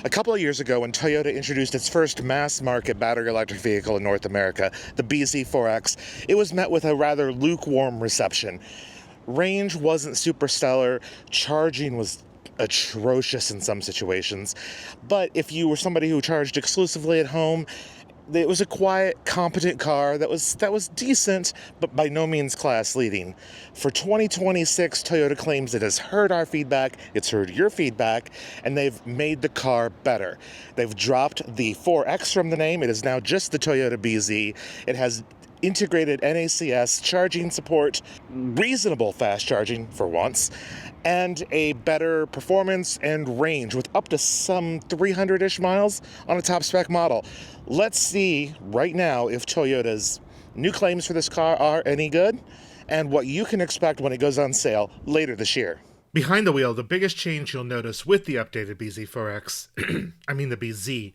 A couple of years ago, when Toyota introduced its first mass-market battery electric vehicle in North America, the BZ4X, it was met with a rather lukewarm reception. Range wasn't super stellar, charging was atrocious in some situations, but if you were somebody who charged exclusively at home, it was a quiet, competent car that was decent, but by no means class leading. For 2026, Toyota claims it has heard our feedback, it's heard your feedback, and they've made the car better. They've dropped the 4X from the name. It is now just the Toyota BZ. It has integrated NACS charging support, reasonable fast charging for once, and a better performance and range with up to some 300-ish miles on a top spec model. Let's see right now if Toyota's new claims for this car are any good and what you can expect when it goes on sale later this year. Behind the wheel, the biggest change you'll notice with the updated BZ4X, the BZ,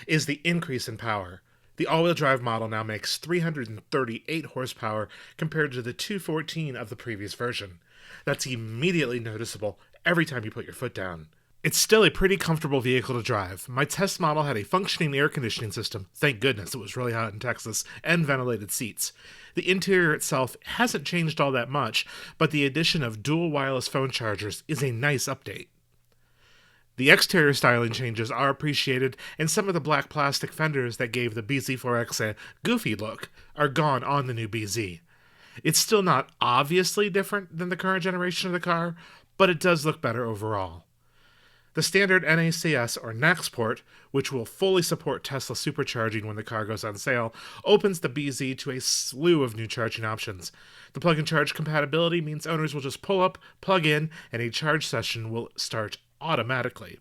is the increase in power. The all-wheel drive model now makes 338 horsepower compared to the 214 of the previous version. That's immediately noticeable every time you put your foot down. It's still a pretty comfortable vehicle to drive. My test model had a functioning air conditioning system, thank goodness it was really hot in Texas, and ventilated seats. The interior itself hasn't changed all that much, but the addition of dual wireless phone chargers is a nice update. The exterior styling changes are appreciated, and some of the black plastic fenders that gave the BZ4X a goofy look are gone on the new BZ. It's still not obviously different than the current generation of the car, but it does look better overall. The standard NACS or NACS port, which will fully support Tesla supercharging when the car goes on sale, opens the BZ to a slew of new charging options. The plug-and-charge compatibility means owners will just pull up, plug in, and a charge session will start automatically.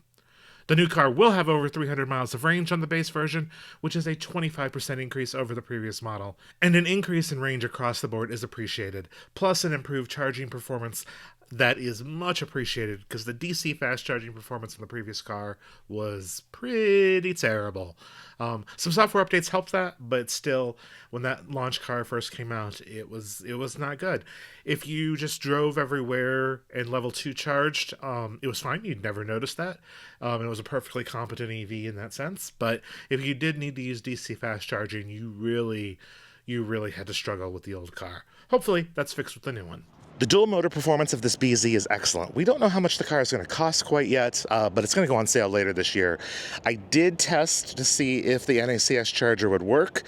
The new car will have over 300 miles of range on the base version, which is a 25% increase over the previous model, and an increase in range across the board is appreciated, plus an improved charging performance that is much appreciated because the DC fast charging performance in the previous car was pretty terrible. Some software updates helped that, but still, when that launch car first came out, it was not good. If you just drove everywhere and level 2 charged, it was fine. You'd never notice that. It was a perfectly competent EV in that sense. But if you did need to use DC fast charging, you really had to struggle with the old car. Hopefully, that's fixed with the new one. The dual motor performance of this BZ is excellent. We don't know how much the car is going to cost quite yet, but it's going to go on sale later this year. I did test to see if the NACS charger would work.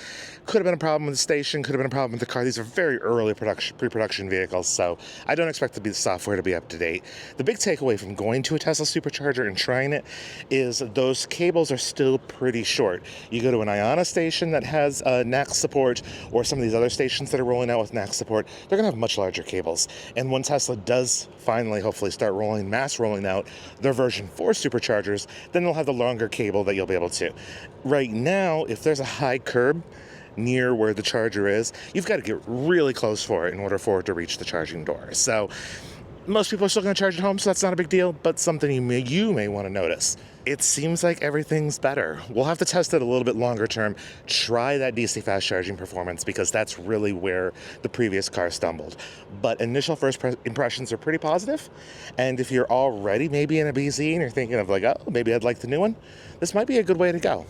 Could have been a problem with the station, could have been a problem with the car. These are very early pre-production vehicles, so I don't expect the software to be up to date. The big takeaway from going to a Tesla supercharger and trying it is those cables are still pretty short. You go to an Iona station that has NACS support, or some of these other stations that are rolling out with NACS support, they're going to have much larger cables. And when Tesla does finally, hopefully, start mass rolling out their version 4 superchargers, then they'll have the longer cable that you'll be able to. Right now, if there's a high curb near where the charger is, you've got to get really close for it in order for it to reach the charging door. So most people are still going to charge at home, so that's not a big deal, but something you may want to notice. It seems like everything's better. We'll have to test it a little bit longer term, try that DC fast charging performance, because that's really where the previous car stumbled. But initial first impressions are pretty positive, and if you're already maybe in a BZ and you're thinking of oh, maybe I'd like the new one, this might be a good way to go.